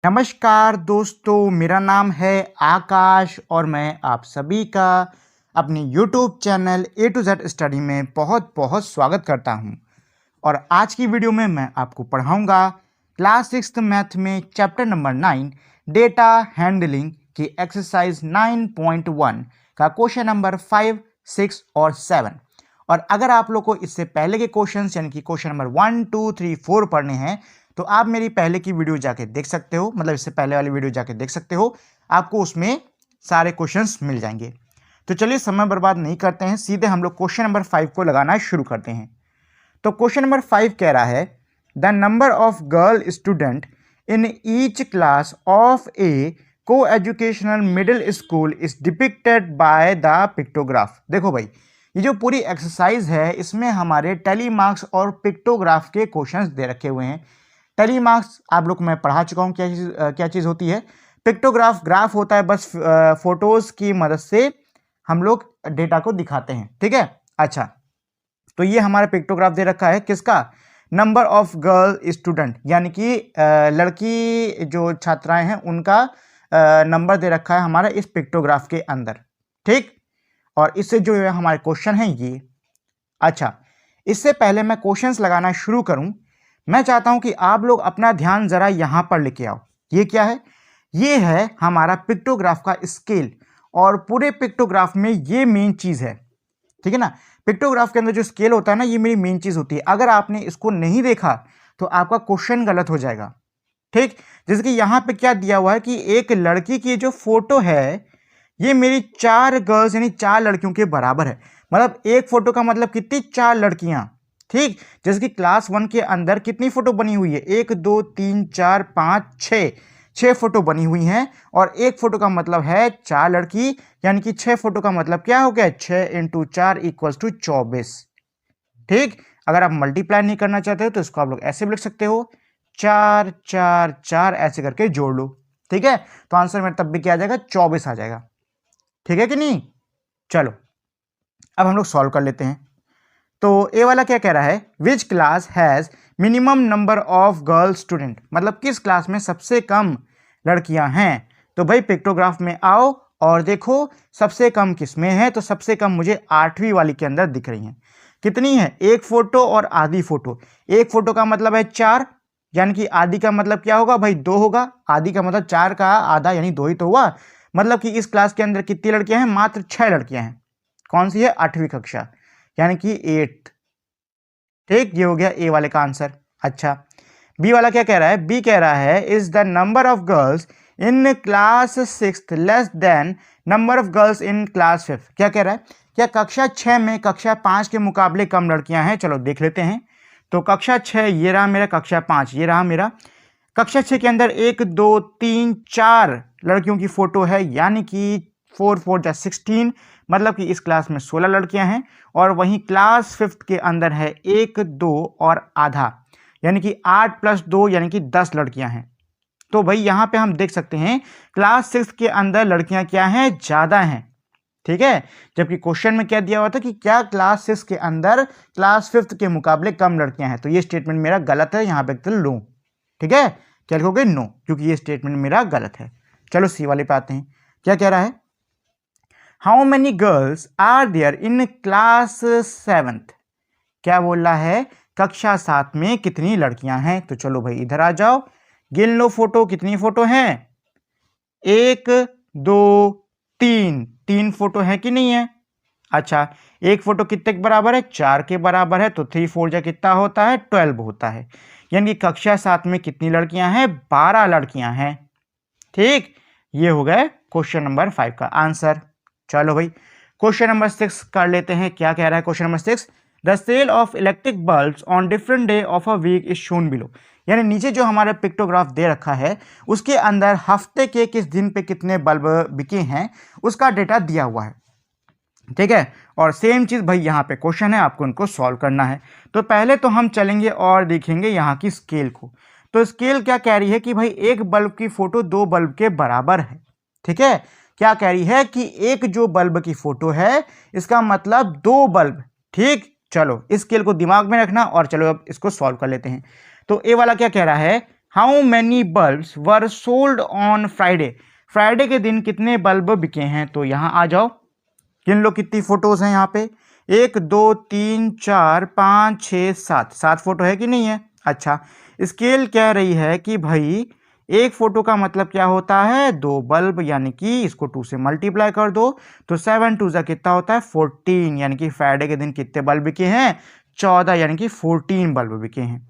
नमस्कार दोस्तों, मेरा नाम है आकाश और मैं आप सभी का अपने YouTube channel A to Z study में बहुत बहुत स्वागत करता हूं। और आज की वीडियो में मैं आपको पढ़ाऊंगा क्लास 6th मैथ में चैप्टर नंबर 9 डेटा हैंडलिंग की एक्सरसाइज 9.1 का क्वेश्चन नंबर 5, 6 और 7। और अगर आप लोग को इससे पहले के क्वेश्चंस यानी कि क्वेश्चन नंबर 1, 2, 3, 4 पढ़ने हैं तो आप मेरी पहले की वीडियो जाके देख सकते हो, मतलब इससे पहले वाली वीडियो जाके देख सकते हो, आपको उसमें सारे क्वेश्चंस मिल जाएंगे। तो चलिए समय बर्बाद नहीं करते हैं, सीधे हम लोग क्वेश्चन नंबर 5 को लगाना शुरू करते हैं। तो क्वेश्चन नंबर 5 कह रहा है the number of girl student in each class of a coeducational middle school is depicted by the pictograph. देखो भाई, ये जो पूरी एक्सरसाइज है इसमें हमारे टेली मार्क्स और पिक्टोग्राफ के क्वेश्चंस दे रखे हुए हैं। टेली मार्क्स आप लोग को मैं पढ़ा चुका हूँ क्या चीज़ होती है। पिक्टोग्राफ ग्राफ होता है, बस फोटोज की मदद से हम लोग डेटा को दिखाते हैं, ठीक है। अच्छा, तो ये हमारा पिक्टोग्राफ दे रखा है किसका, नंबर ऑफ गर्ल स्टूडेंट, यानी कि लड़की जो छात्राएं हैं उनका नंबर दे रखा है हमारा इस पिक्टोग्राफ के अंदर, ठीक। और इससे जो है हमारे क्वेश्चन हैं ये। अच्छा, इससे पहले मैं क्वेश्चंस लगाना शुरू करूं, मैं चाहता हूं कि आप लोग अपना ध्यान जरा यहां पर लेके आओ। ये क्या है, ये है हमारा पिक्टोग्राफ का स्केल, और पूरे पिक्टोग्राफ में ये मेन चीज है, ठीक है ना। पिक्टोग्राफ के अंदर जो स्केल होता है ना, ये मेरी मेन चीज होती है। अगर आपने इसको नहीं देखा तो आपका क्वेश्चन गलत हो जाएगा, ठीक। जैसे कि यहां पे क्या दिया हुआ है कि एक लड़की की जो फोटो है ये मेरी 4 गर्ल्स यानी 4 लड़कियों के बराबर है। मतलब एक फोटो का मतलब कितनी, 4 लड़कियां, ठीक। जैसे कि क्लास 1 के अंदर कितनी फोटो बनी हुई है, 1, 2, 3, 4, 5, 6 फोटो बनी हुई हैं। और एक फोटो का मतलब है 4 लड़की, यानी कि 6 फोटो का मतलब क्या हो गया, 6 × 4 = 24, ठीक। अगर आप मल्टीप्लाई नहीं करना चाहते हो तो इसको आप लोग ऐसे भी लिख सकते हो, 4, 4, 4 ऐसे करके जोड़ लो, ठीक है। तो आंसर में तब भी क्या आ जाएगा, 24 आ जाएगा, ठीक है कि नहीं। चलो अब हम लोग सॉल्व कर लेते हैं। तो ए वाला क्या कह रहा है, which class has minimum number of girl student, मतलब किस क्लास में सबसे कम लड़कियां हैं। तो भाई पिक्टोग्राफ में आओ और देखो सबसे कम किस में है, तो सबसे कम मुझे 8वीं वाली के अंदर दिख रही है। कितनी है, एक फोटो और आधी फोटो। एक फोटो का मतलब है 4, यानी कि आधी का मतलब क्या होगा भाई, 2 होगा। आधी का मतलब 4 का आधा यानी 2 ही तो हुआ। मतलब कि इस क्लास के अंदर कितनी लड़कियां हैं, मात्र 6 लड़कियां हैं। कौन सी है, 8वीं कक्षा, यानी कि 8th, ठीक। ये हो गया ए वाले का आंसर। अच्छा, बी वाला क्या कह रहा है, बी कह रहा है is the number of girls in class 6th less than number of girls in class 5th। क्या कह रहा है, क्या कक्षा 6 में कक्षा 5 के मुकाबले कम लड़कियां हैं। चलो देख लेते हैं। तो कक्षा 6 ये रहा मेरा, कक्षा 5 ये रहा मेरा। कक्षा 6 के अंदर 1, 2, 3, 4 लड़कियों की फोटो है, यानी कि 4, 4 = 16, मतलब कि इस क्लास में 16 लड़कियां हैं। और वहीं क्लास 5th के अंदर है 1, 2 और आधा, यानी कि 8 + 2 यानी कि 10 लड़कियां हैं। तो भाई यहां पे हम देख सकते हैं क्लास 6 के अंदर लड़कियां क्या हैं, ज्यादा हैं, ठीक है। जबकि क्वेश्चन में क्या दिया हुआ था कि क्या क्लास 6 के अंदर क्लास 5th के मुकाबले कम लड़कियां हैं। तो ये स्टेटमेंट मेरा गलत है, यहां पे नो, ठीक है। क्या लिखोगे, नो, क्योंकि ये स्टेटमेंट मेरा गलत है। चलो सी वाले पे आते हैं। क्या कह रहा है, how many girls are there in class 7th। क्या बोल रहा है, कक्षा 7 में कितनी लड़कियां हैं। तो चलो भाई इधर आ जाओ, गिन लो फोटो, कितनी फोटो हैं, 1, 2, 3, 3 फोटो है कि नहीं है। अच्छा, एक फोटो कितने के बराबर है, 4 के बराबर है। तो 3, 4 जा कितना होता है, 12 होता है। यानी कि कक्षा 7 में कितनी लड़कियां हैं, 12 लड़कियां हैं, ठीक। ये हो गए क्वेश्चन नंबर 5 का आंसर। चलो भाई क्वेश्चन नंबर 6 कर लेते हैं। क्या कह रहा है question number 6, the sale of electric bulbs on different day of a week is shown below. यानी नीचे जो हमारा पिक्टोग्राफ दे रखा है उसके अंदर हफ्ते के किस दिन पे कितने बल्ब बिके हैं उसका डेटा दिया हुआ है, ठीक है। और सेम चीज भाई यहाँ पे क्वेश्चन है, आपको इनको सॉल्व करना है। तो पहले तो हम चलेंगे और देखेंगे यहाँ की स्केल को। तो स्केल क्या कह रही है कि भाई एक बल्ब की फोटो 2 बल्ब के बराबर है, ठीक है। क्या कह रही है कि एक जो बल्ब की फोटो है इसका मतलब 2 बल्ब, ठीक। चलो इस स्केल को दिमाग में रखना और चलो अब इसको सॉल्व कर लेते हैं। तो ए वाला क्या कह रहा है, how many bulbs were sold on Friday, Friday के दिन कितने बल्ब बिके हैं। तो यहाँ आ जाओ, गिन लो कितनी फोटोज हैं यहाँ पे, 1 2 3 4 5 6 7, 7 फोटो है कि नहीं है। अच्छा, स्केल कह रही है कि भाई एक फोटो का मतलब क्या होता है, 2 बल्ब, यानी कि इसको 2 से मल्टीप्लाई कर दो तो 7 2 जा कितना होता है 14, यानी कि फ्राइडे के दिन कितने बल्ब बिके हैं 14, यानी कि 14 बल्ब बिके हैं।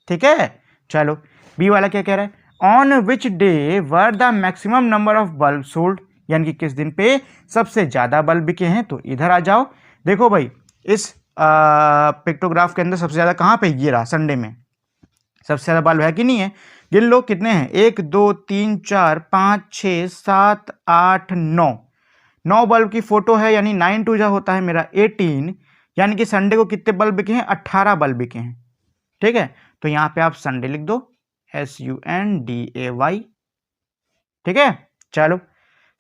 ठीक है, चलो बी वाला क्या कह रहा है, on which day were the maximum number of bulb sold, यानी कि किस दिन पे सबसे ज्यादा बल्ब बिके हैं। तो इधर आ जाओ, देखो भाई इस पिक्टोग्राफ के अंदर सबसे ज्यादा कहाँ पे, ये रहा, संडे में सबसे ज्यादा बल्ब है कि नहीं है। गिन लो कितने हैं, 1 2 3 4 5 6 7 8 9, 9 बल्ब की फोटो है, यानी 9 2 जा होता है मेरा 18, यानी कि संडे को कितने बल्ब बिके हैं, 18 बल्ब बिके हैं। ठीक है, तो यहाँ पे आप संडे लिख दो, SUNDAY। ठीक है, चलो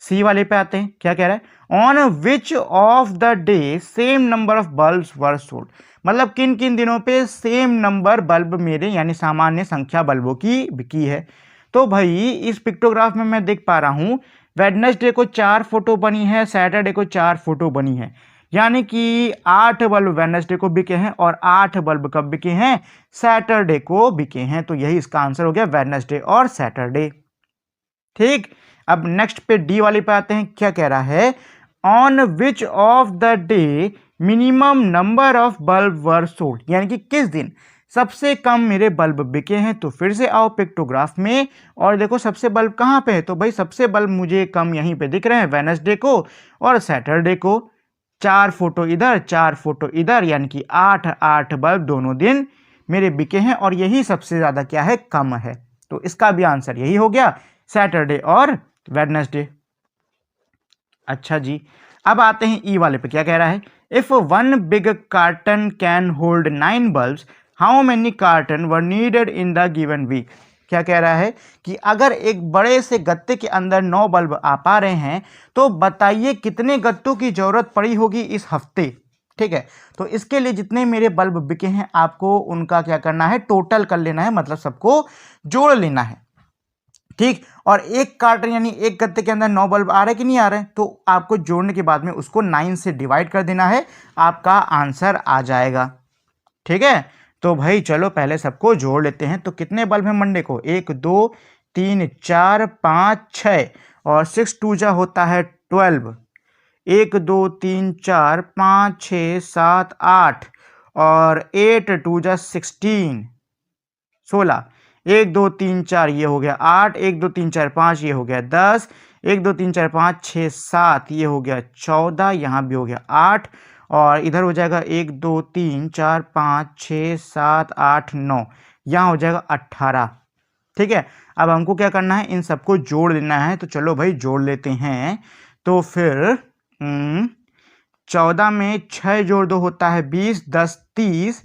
सी वाले पे आते हैं, क्या कह रहा है, on which of the day same number of bulbs were sold, मतलब किन किन दिनों पे सेम नंबर बल्ब मेरे, यानी सामान्य संख्या बल्बों की बिकी है। तो भाई इस पिक्टोग्राफ में मैं देख पा रहा हूं वेडनेसडे को 4 फोटो बनी है, सैटरडे को 4 फोटो बनी है, यानी कि 8 बल्ब वेडनेसडे को बिके हैं और 8 बल्ब कब बिके हैं, सैटरडे को बिके हैं। तो यही इसका आंसर हो गया, वेडनेसडे और सैटरडे। ठीक, अब नेक्स्ट पे डी वाले पे आते हैं, क्या कह रहा है, on which of the day minimum number of bulb were sold, यानी कि किस दिन सबसे कम मेरे बल्ब बिके हैं। तो फिर से आओ पिक्टोग्राफ में और देखो सबसे बल्ब कहाँ पे है, तो भाई सबसे बल्ब मुझे कम यहीं पे दिख रहे हैं, वेडनेसडे को और सैटरडे को। 4 फोटो इधर 4 फोटो इधर, यानी कि 8 8 बल्ब दोनों दिन मेरे बिके हैं और यही सबसे ज्यादा क्या है, कम है। तो इसका भी आंसर यही हो गया, सैटरडे और वेडनेसडे। अच्छा जी, अब आते हैं ई वाले पे, क्या कह रहा है, if one big carton can hold 9 bulbs how many carton were needed in the given week. क्या कह रहा है कि अगर एक बड़े से गत्ते के अंदर 9 बल्ब आ पा रहे हैं तो बताइए कितने गत्तों की जरूरत पड़ी होगी इस हफ्ते। ठीक है, तो इसके लिए जितने मेरे बल्ब बिके हैं आपको उनका क्या करना है, टोटल कर लेना है, मतलब सबको जोड़ लेना है। ठीक, और एक कार्टन यानी एक गत्ते के अंदर 9 बल्ब आ रहे कि नहीं आ रहे, तो आपको जोड़ने के बाद में उसको 9 से डिवाइड कर देना है, आपका आंसर आ जाएगा। ठीक है, तो भाई चलो पहले सबको जोड़ लेते हैं। तो कितने बल्ब हैं मंडे को, 1 2 3 4 5 6 और 6 2 जा होता है 12, 1 2 3 4 5 6 7 8 और 8 2 जा 16 16, 1 2 3 4 ये हो गया 8, 1 2 3 4 5 ये हो गया 10, 1 2 3 4 5 6 7 ये हो गया 14, यहाँ भी हो गया 8 और इधर हो जाएगा 1 2 3 4 5 6 7 8 9, यहाँ हो जाएगा 18। ठीक है, अब हमको क्या करना है, इन सबको जोड़ देना है। तो चलो भाई जोड़ लेते हैं। तो फिर 14 में 6 जोड़ दो होता है 20, 10 30,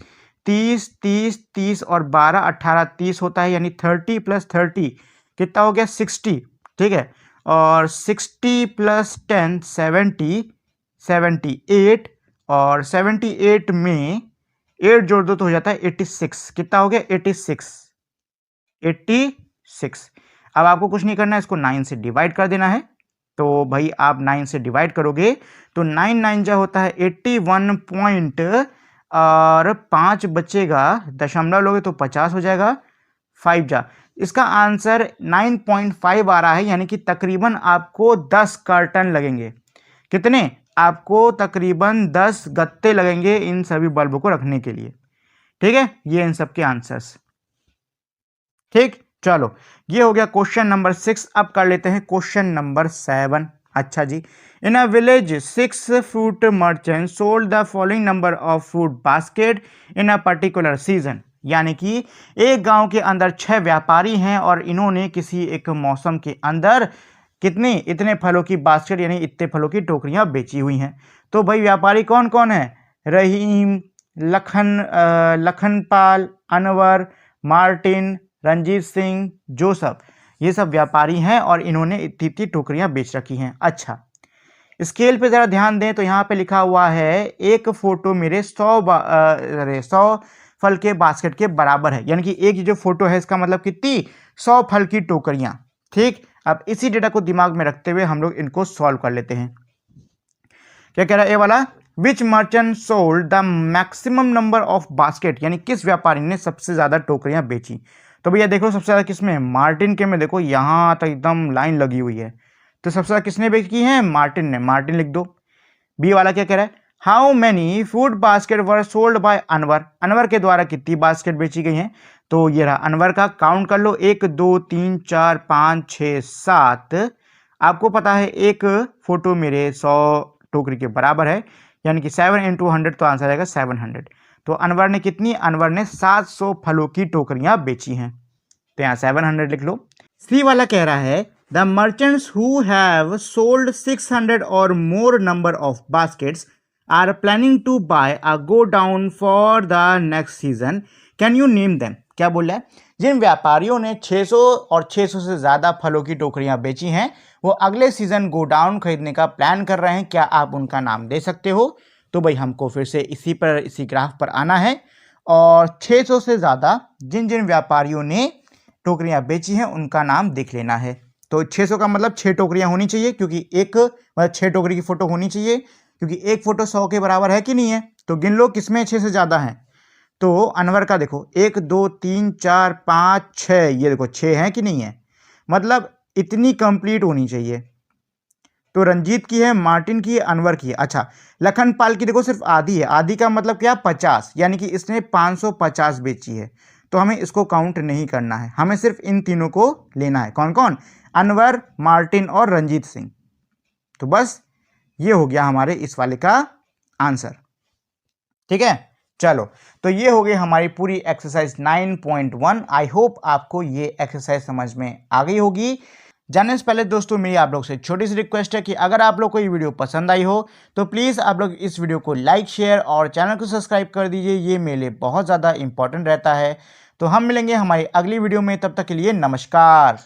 30 30 30 और 12 18 30 होता है, यानी 30 प्लस 30 कितना हो गया 60। ठीक है, और 60 प्लस 10 70 78 और 78 में 8 जोड़ दो तो हो जाता है 86, कितना हो गया 86 86। अब आपको कुछ नहीं करना है, इसको 9 से डिवाइड कर देना है। तो भाई आप 9 से डिवाइड करोगे तो 9 9 जा होता है 81 पॉइंट और 5 बचेगा, दशमलव लोगे तो 50 हो जाएगा, 5 जा। इसका आंसर 9.5 आ रहा है, यानी कि तकरीबन आपको 10 कार्टन लगेंगे। कितने, आपको तकरीबन 10 गत्ते लगेंगे इन सभी बल्बों को रखने के लिए। ठीक है, ये इन सबके आंसर्स। ठीक, चलो ये हो गया क्वेश्चन नंबर 6। अब कर लेते हैं क्वेश्चन नंबर 7। अच्छा जी, in a village 6 fruit merchant sold the following number of fruit basket in a particular season, यानी कि एक गांव के अंदर 6 व्यापारी हैं और इन्होंने किसी एक मौसम के अंदर कितने, इतने फलों की बास्केट यानी इतने फलों की टोकरियां बेची हुई हैं। तो भाई व्यापारी कौन कौन है, रहीम, लखनपाल, अनवर, मार्टिन, रंजीत सिंह, जोसफ, ये सब व्यापारी हैं और इन्होंने इतनी टोकरियां बेच रखी हैं। अच्छा, स्केल पे जरा ध्यान दें तो यहाँ पे लिखा हुआ है एक फोटो मेरे 100 फल के बास्केट के बराबर है। यानी कि एक जो फोटो है इसका मतलब कितनी 100 फल की टोकरियां। ठीक, अब इसी डेटा को दिमाग में रखते हुए हम लोग इनको सॉल्व कर लेते हैं। क्या कह रहा है ये वाला, which merchant sold the maximum number of basket, यानी किस व्यापारी ने सबसे ज्यादा टोकरियां बेची। तो भैया देखो सबसे ज्यादा किसमें, मार्टिन के में। देखो यहां तक एकदम लाइन लगी हुई है, तो सबसे ज्यादा किसने बेची है, मार्टिन ने। मार्टिन लिख दो। बी वाला क्या कह रहा है, how many food basket were sold by Anwar, Anwar के द्वारा कितनी बास्केट बेची गई हैं। तो ये रहा अनवर का, काउंट कर लो, 1 2 3 4 5 6 7। आपको पता है एक फोटो मेरे 100 टोकरी के बराबर है, यानी कि 7 × 100, तो आंसर आएगा 700। तो अनवर ने कितनी, अनवर ने 700 फलों की टोकरियां बेची हैं, तो यहाँ 700 लिख लो। सी वाला कह रहा है the merchants who have sold 600 or more number of baskets are planning to buy a godown for the next season, can you name them. क्या बोल रहा है, जिन व्यापारियों ने 600 और 600 से ज्यादा फलों की टोकरियां बेची हैं वो अगले सीजन गो डाउन खरीदने का प्लान कर रहे हैं, क्या आप उनका नाम दे सकते हो। तो भाई हमको फिर से इसी ग्राफ पर आना है और 600 से ज़्यादा जिन जिन व्यापारियों ने टोकरियां बेची हैं उनका नाम देख लेना है। तो 600 का मतलब 6 टोकरियां होनी चाहिए, क्योंकि एक मतलब 6 टोकरी की फोटो होनी चाहिए, क्योंकि एक फोटो 100 के बराबर है कि नहीं है। तो गिन लो किसमें 6 से ज़्यादा है। तो अनवर का देखो 1 2 3 4 5 6, ये देखो 6 है कि नहीं है, मतलब इतनी कंप्लीट होनी चाहिए। तो रंजीत की है, मार्टिन की है, अनवर की है। अच्छा, लखनपाल की देखो सिर्फ आधी है, आधी का मतलब क्या, 50, यानी कि इसने 550 बेची है। तो हमें इसको काउंट नहीं करना है, हमें सिर्फ इन तीनों को लेना है। कौन कौन, अनवर, मार्टिन और रंजीत सिंह। तो बस ये हो गया हमारे इस वाले का आंसर। ठीक है, चलो तो ये हो गई हमारी पूरी एक्सरसाइज 9.1। आई होप आपको ये एक्सरसाइज समझ में आ गई होगी। जानने से पहले दोस्तों मेरी आप लोग से छोटी सी रिक्वेस्ट है कि अगर आप लोग को ये वीडियो पसंद आई हो तो प्लीज़ आप लोग इस वीडियो को लाइक, शेयर और चैनल को सब्सक्राइब कर दीजिए, ये मेरे लिए बहुत ज़्यादा इंपॉर्टेंट रहता है। तो हम मिलेंगे हमारी अगली वीडियो में, तब तक के लिए नमस्कार।